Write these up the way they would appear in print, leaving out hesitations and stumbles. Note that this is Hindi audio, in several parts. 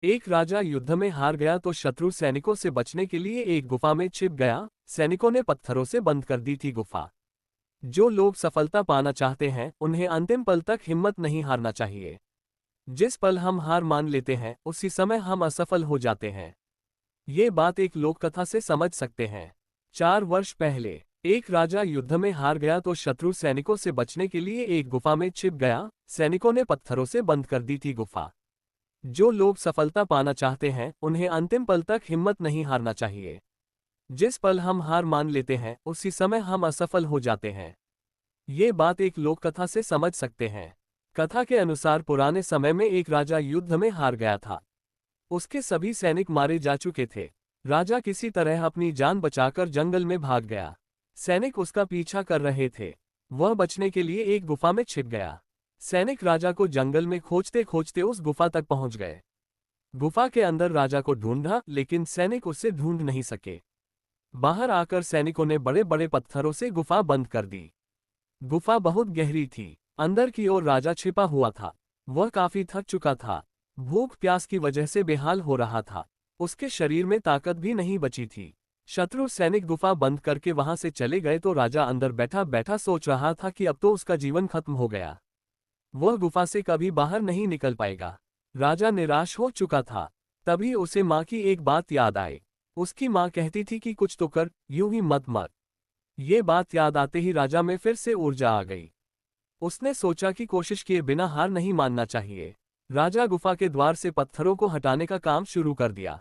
एक राजा युद्ध में हार गया तो शत्रु सैनिकों से बचने के लिए एक गुफा में छिप गया। सैनिकों ने पत्थरों से बंद कर दी थी गुफा। जो लोग सफलता पाना चाहते हैं उन्हें अंतिम पल तक हिम्मत नहीं हारना चाहिए। जिस पल हम हार मान लेते हैं उसी समय हम असफल हो जाते हैं। ये बात एक लोक कथा से समझ सकते हैं। 4 वर्ष पहले एक राजा युद्ध में हार गया तो शत्रु सैनिकों से बचने के लिए एक गुफा में छिप गया। सैनिकों ने पत्थरों से बंद कर दी थी गुफा। जो लोग सफलता पाना चाहते हैं उन्हें अंतिम पल तक हिम्मत नहीं हारना चाहिए। जिस पल हम हार मान लेते हैं उसी समय हम असफल हो जाते हैं। ये बात एक लोक कथा से समझ सकते हैं। कथा के अनुसार पुराने समय में एक राजा युद्ध में हार गया था। उसके सभी सैनिक मारे जा चुके थे। राजा किसी तरह अपनी जान बचाकर जंगल में भाग गया। सैनिक उसका पीछा कर रहे थे। वह बचने के लिए एक गुफा में छिप गया। सैनिक राजा को जंगल में खोजते खोजते उस गुफा तक पहुंच गए। गुफा के अंदर राजा को ढूंढा लेकिन सैनिक उसे ढूंढ नहीं सके। बाहर आकर सैनिकों ने बड़े बड़े पत्थरों से गुफा बंद कर दी। गुफा बहुत गहरी थी। अंदर की ओर राजा छिपा हुआ था। वह काफी थक चुका था। भूख प्यास की वजह से बेहाल हो रहा था। उसके शरीर में ताकत भी नहीं बची थी। शत्रु सैनिक गुफा बंद करके वहां से चले गए तो राजा अंदर बैठा बैठा सोच रहा था कि अब तो उसका जीवन खत्म हो गया। वह गुफा से कभी बाहर नहीं निकल पाएगा। राजा निराश हो चुका था। तभी उसे माँ की एक बात याद आई। उसकी माँ कहती थी कि कुछ तो कर, यूं ही मत मर। ये बात याद आते ही राजा में फिर से ऊर्जा आ गई। उसने सोचा कि कोशिश किए बिना हार नहीं मानना चाहिए। राजा गुफा के द्वार से पत्थरों को हटाने का काम शुरू कर दिया।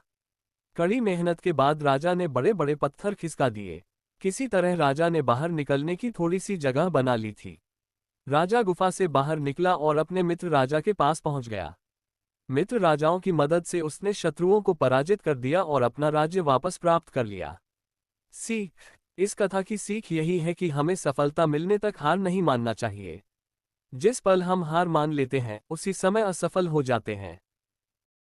कड़ी मेहनत के बाद राजा ने बड़े बड़े पत्थर खिसका दिए। किसी तरह राजा ने बाहर निकलने की थोड़ी सी जगह बना ली थी। राजा गुफा से बाहर निकला और अपने मित्र राजा के पास पहुंच गया। मित्र राजाओं की मदद से उसने शत्रुओं को पराजित कर दिया और अपना राज्य वापस प्राप्त कर लिया। सीख। इस कथा की सीख यही है कि हमें सफलता मिलने तक हार नहीं मानना चाहिए। जिस पल हम हार मान लेते हैं उसी समय असफल हो जाते हैं।